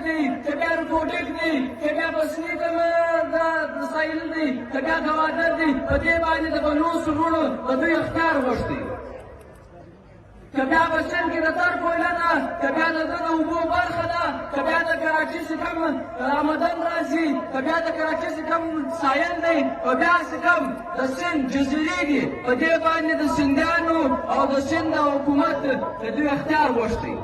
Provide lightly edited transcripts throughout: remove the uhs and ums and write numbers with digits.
دی که بیا روبوټیک دی که بیا بصري وسایل دی که بیا دوادر دی په دې باندې د بلوڅ وروڼو د دوی اختیار غوښتي که بیا په سند کې د تر کویله ده که بیا د ده د اوبو برخه ده که بیا د کراچۍ چې کوم رامدن راځي که بیا د کراچۍ چې کوم سایل دی که بیا چې کوم د سند جزیرې دي په دې باندې د سندیانو او د سند د حکومت د دوی اختیار غوښتی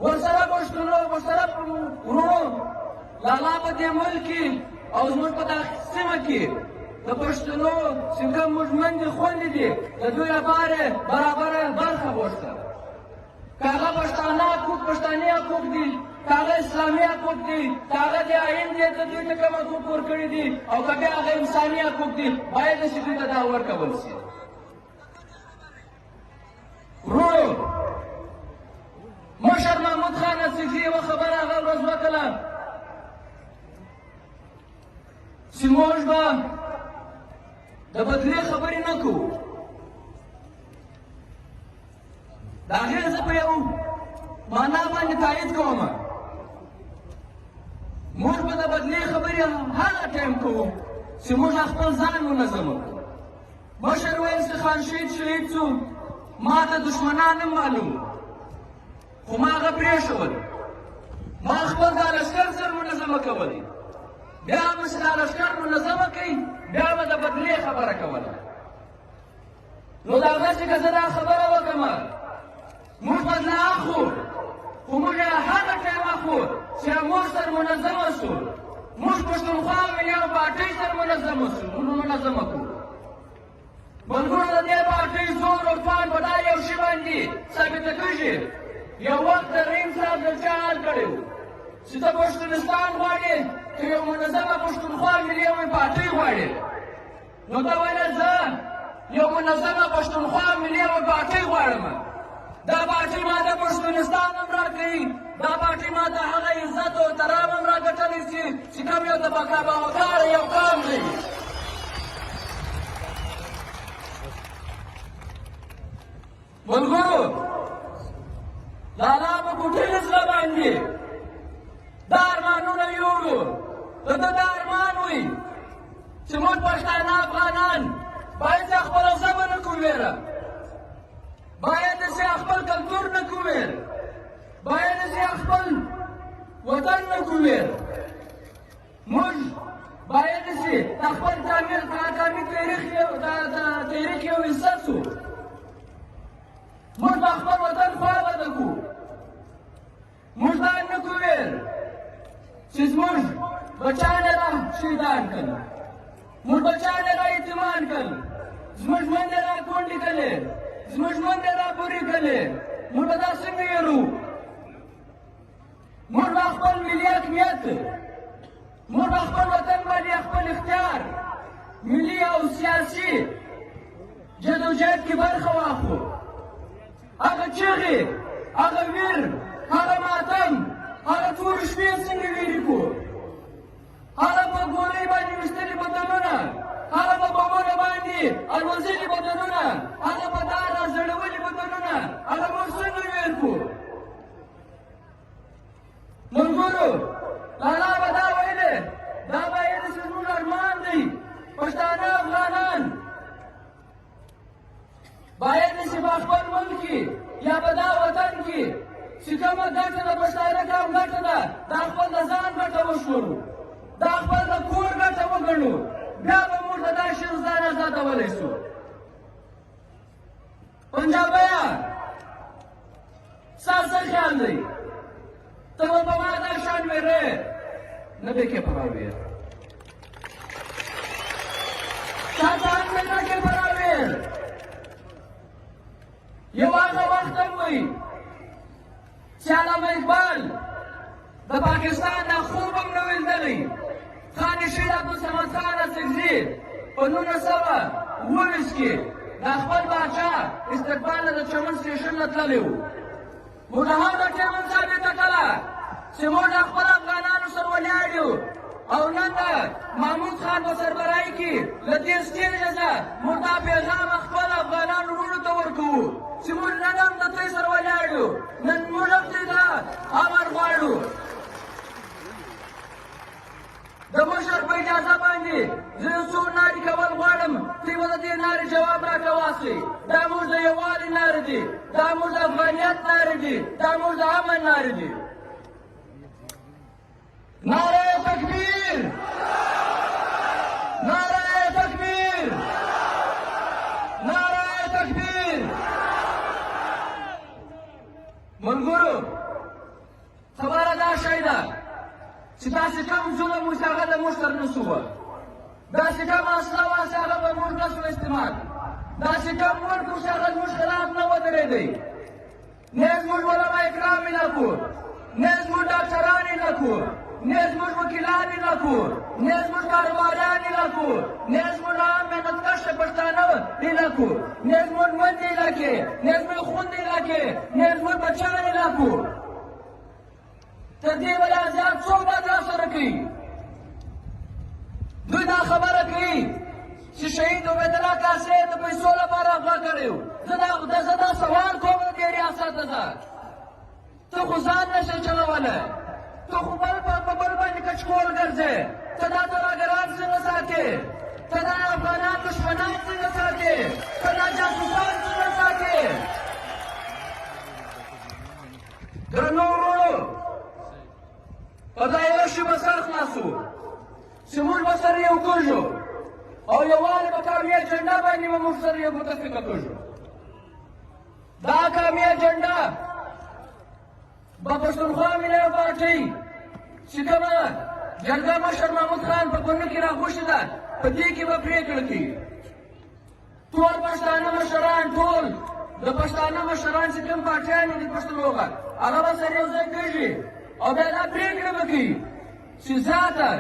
ورسره پښتنو ورسره وروڼو لالا په دې ملک کې او زموږ په دغه سیمه کې د پښتنو چې کوم موږ میندې خویندې دي د دوی لپاره برابره برخه غوښته که هغه پښتانه حقوق پښتاني حقوق دي که هغه اسلامي حقوق دي که هغه د آئین دی د دوی ته کوم حقوق ورکړي دي او که بیا هغه انساني حقوق دي باید چې دوی ته دا ورکول شي وروڼو مشر محمود خان اڅکزي یوه خبره هغه ورځ وکړه چې موږ به د بدلې خبرې نه کوو د هغې زه په یو معنا باندې تایید کوم موږ به د بدلې خبرې هغه ټایم کوو چې موږ خپل ځان منظمه کړو مشر ویل چې خان شهید شو ما ته دښمنان نه معلوم خو ما هغه پرېښول ما خپل دا لښکر سر منظمه کولی بیا به چې دا لښکر منظمه کوي بیا به د بدلې خبره کوله نو د هغه چې که زه دا خبره وکړم موږ بدله اخلو خو موږ یې هغه ټایم اخلو چې موږ سره منظمه شو موږ پښتونخوا ملي پارټۍ سره منظمه شو موږ منظمه کړو ملګرو د دې پارټۍ زور او توان په دا یو شي باندې ثابته کېږي یو وخت د رحیم صاحب د چا حال کړی و چې ته پښتونستان غواړې که یو منظمه پښتونخوا ملي پارټۍ غواړې نو ته ویله زه یو منظمه پښتونخوا ملي پارټۍ غواړم دا پارټۍ ما ته پښتونستان هم راکوي دا پارټۍ ما ته هغه عزت او احترام هم راګټلی چې کوم یو د باوقاره یو قام دی ملګرو لالا په کوټې زړه باندې دا ارمانونه یوړو د ده دا ارمان وي چې موږ پښتانه افغانان باید خپله ژبه نه کړو ویره باید چې خپل کلتور نه کړو ویره باید چې خپل وطن نه کړو ویره موږ باید چې د خپل قومي تاریخ یو عزت شو موږ به خپل وطن خوابده کړو موږ دا نه کړو ویره چې زموږ بچیان یې را شهیدان کړل موږ بچیان یې را یتیمان کړل زموږ میندې را کونډې کړلې زموږ میندې را پورې کړلې موږ به دا څنګه یېرو موږ به خپل ملي حاکمیت موږ به خپل وطن باندې خپل اختیار ملي او سیاسي جدوجہد کې برخه واخلو هغه چغې هغه ویر هغه ماتم هغه تورې شپې څنګه ویرې کړو هغه په ګولۍ باندې ویشتلي بدنونه هغه په بمونو باندې الوزلي بدنونه هغه په دار راځړولي بدنونه هغه موږ څنګه ویر کړو ملګرو لالا به دا ویلې دا باید چې زموږ ارمان دی پښتانه افغانان باید چې په خپل ملک کې یا په دا وطن کې چې کومه ګټه د پښتانه کوم ګټه ده دا خپل د ځان ګټه وشمرو دا خپل د کور ګټه وګڼو بیا به موږ د دا شی ځان ازادولی شو پنجابیه ستا څه خیال دی ته به په ما دا شان ویرې نه به کې پراویر تا ته هم نه کې پراویر یو هغه وخت هم وایي چې علامه اقبال د پاکستان دا خوب هم نه و لیدلی خان شهید عبدالصمد خان اڅکزي په 1919 کې د خپل پاچا استقبال د چمن سټیشن نه تللی و موږ هم دا ټیمن ثابته کړه چې موږ خپل افغانانو سره ولاړ یو او نن د محمود خان په سربراهۍ کې له دې سټیجه څخه موږ دا پیغام خپل افغانانو وروڼو ته ورکوو چې موږ نن هم د دوی سره ولاړ یو نن موږ هم دې ته امر غواړو دوی به د دې نارې جواب راکواسي. دا موږ د یووالي نارې دي، دا موږ د افغانیت نارې دي، دا موږ د امن نارې دي. نعره تکبیر، نعره تکبیر، نعره تکبیر. ملګرو، خبره دا شی ده چې داسې کوم ظلم اوس هغه د موږ سره نسو وه، داسې کوم اصله وه چې هغه به موږ نسو استعمال، داسې کوم ملک اوس هغه زموږ خلاف نه ودرېدی. نه زموږ علما کرام یې نه کړو، نه زموږ ډاکټران یې نه کړو، نه زموږ وکیلان یې نه کړو، نه زموږ کاروباریان یې نه کړو، نه زموږ عام محنتکشه پښتانه یې نه کړو، نه زموږ میندې یې نه کړې، نه زموږ خویندې یې نه کړې، نه زموږ بچیان یې نه کړو. تر دې ولا زیات څوک به دا سره کوي؟ دوی دا خبره کوي چې شهید عبیدالله کاسې د پیسو لپاره اغوا کړی و. زه دا سوال کوم د دې ریاست نه، ته خو ځان نشې چلولی، ته خو بل په بل باندې کچکول ګرځې، ته دا ترهګران څنګه ساتې، ته دا افغانان دښمنان څنګه ساتې، ته دا جاسوسان څنګه ساتې؟ درنو وروڼو، په دا یو شي به سر خلاصو چې موږ به سره یو کېږو او یووالي په قومي اجنډا باندې به موږ سره یو متفقه کېږو. دا قومي اجنډا به پښتونخوا ملي پارټۍ چې کومه جرګه مشر محمود خان په کونه کې راغوښتې ده، په دې کې به پرېکړه کوي. ټول پښتانه مشران، ټول د پښتانه مشران چې کوم پارټیان دي پښتنو غږ، هغه به سره یو ځای کېږي او بیا دا پرېکړه به کوي چې ذاته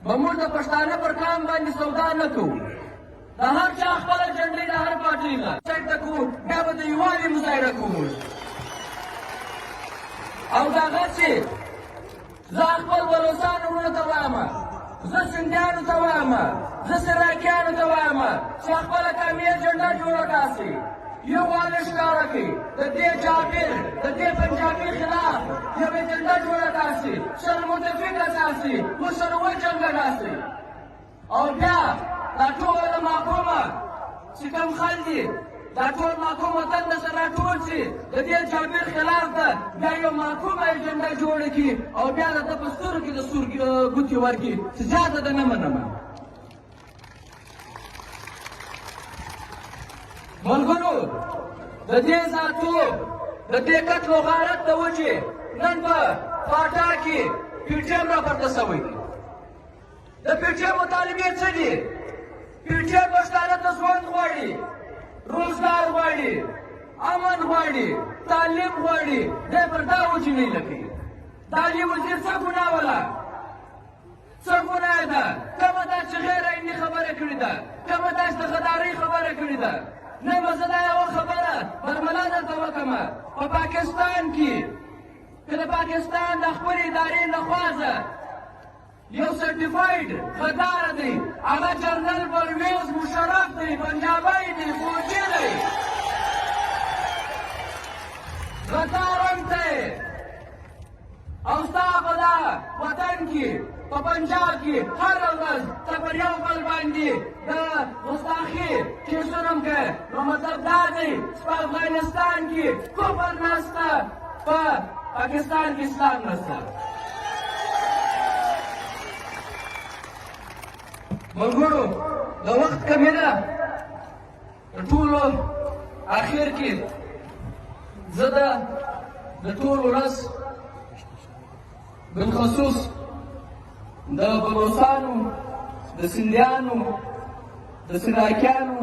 به موږ د پښتانه پر قام باندې سودا نه کوو. د هر چا خپله جنډۍ د هر پارټۍ نه سایډ ته کوو، بیا به د یووالي مظاهره کوو. او دغسې زه خپل بلوڅانو وروڼو ته وایم، زه سندیانو ته وایم، زه سراکیانو ته وایم چې خپله قومي اجنډا جوړه کړاسي، یووالی ښکاره کړي، د دې جابر د دې پنجابي خلاف یو اجنډا جوړه کړاسي، سره متفقه ساسي، ورسره وجنګه کړاسي. او بیا دا ټوله محکومه چې کوم خلک دي، دا ټول محکوم وطن د سره راټول شي، د دې جابر خلاف ده، بیا یو محکومه اجنډا جوړه کړي او بیا د ده په سترګو کې د سور ګوتې ورکړي چې زیاته ده نه منمه. ملګرو، د دې ذاتوب، د دې قتل و غارت د وجې نن په پاټا کې پي ټي ایم راپورته شوی دی. د پي ټي ایم مطالبې څه دي؟ پي ټي ایم پښتانه ته ژوند غواړي، روزګار غواړي، امن غواړي، تعلیم غواړي. دی پر دا وجې نه لکوي. د علي وزیر څه ګناه وله؟ څه ګناه ده؟ کومه دا چې غیر عیني خبره کړې ده؟ کومه دا چې د غدارۍ خبره کړې ده؟ نه به زه دا یوه خبره برملا درته وکړمه، په پاکستان کې که د پاکستان د خپلې ادارې لخوا یو سرټیفاید غدار دی، هغه جنرل پرویز مشرف دی، پنجابی دی، فوجي دی، غدار هم دی. او ستا په دا وطن کې په پنجاب کې هره ورځ ته پر یو بل باندې د ګستاخي کیسونه هم کوې. نو مطلب دا دی چې په افغانستان کې کفر نشته، په پاکستان کې اسلام نشته. ملګرو، د وخت کمي ده، د ټولو اخر کې زه د ټول ولس بالخصوص د بلوڅانو، د سندیانو، د سراکیانو،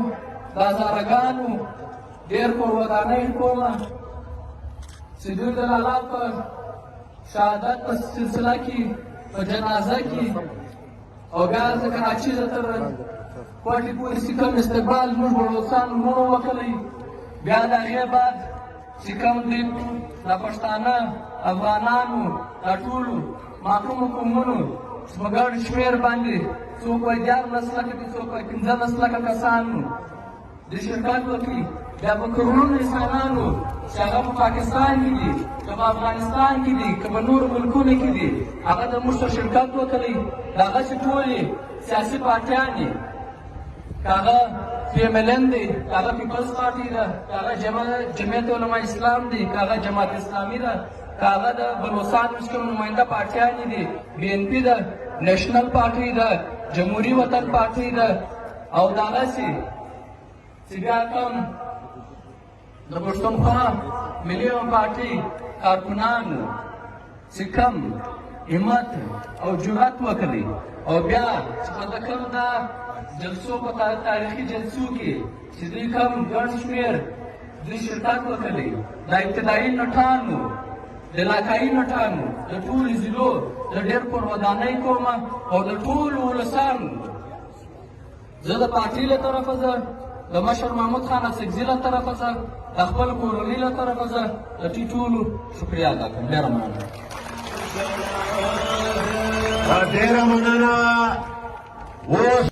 د هزارګانو ډېر قربانۍ کومه چې دوی د لالا په شهادت په سلسله کې، په جنازه کې او بیا د کراچي د تر کوټې پورې چې کوم استقبال زموږ بلوڅانو نور وکړی، بیا د هغې بعد چې کوم دوی د پښتانه افغانانو دا ټولو محکومو قومونو چې په ګډ شمېر باندې څوک وایي 14 لکه دي، څوک وایي 15 لکه کسانو د شرکت وکړي، بیا په کرونو انسانانو چې هغه په پاکستان کې دي، که په افغانستان کې دي، که په نورو ملکونو کې دي، هغه د موږ سره شرکت وکړی. د هغه چې ټولې سیاسي پارټیانې کاغه PMLN دی، کاغه پیپلز پارټي ده، کاغه جمعیت علما اسلام دی، کاغه جماعت اسلامي ده، کاغه د بلوچستان اوس کوم نماینده پارټیانې دي، BNP ده، نیشنل پارټي ده، جمهوری وطن پارټي ده، او دغسې چې بیا کوم د پښتونخوا ملي پارټي کارکونان چې کوم همت او جرأت وکړي او بیا چې په کوم د جلسو په تاریخي جلسو کې چې دوی کوم ګڼ شمېر دوی شرکت وکړي د ابتدایي نټانو د علاقایي نټانو د ټولو ضلعو د ډېر پر ودانۍ کومه او د ټولو ولسانو زه د پارټۍ له طرفه زه د مشر محمود خان اڅکزي له طرفه زه د خپل کورنۍ له طرفه زه د دوی ټولو شکریه ادا کوم. ډېره مننه. ډېره مننه. اوس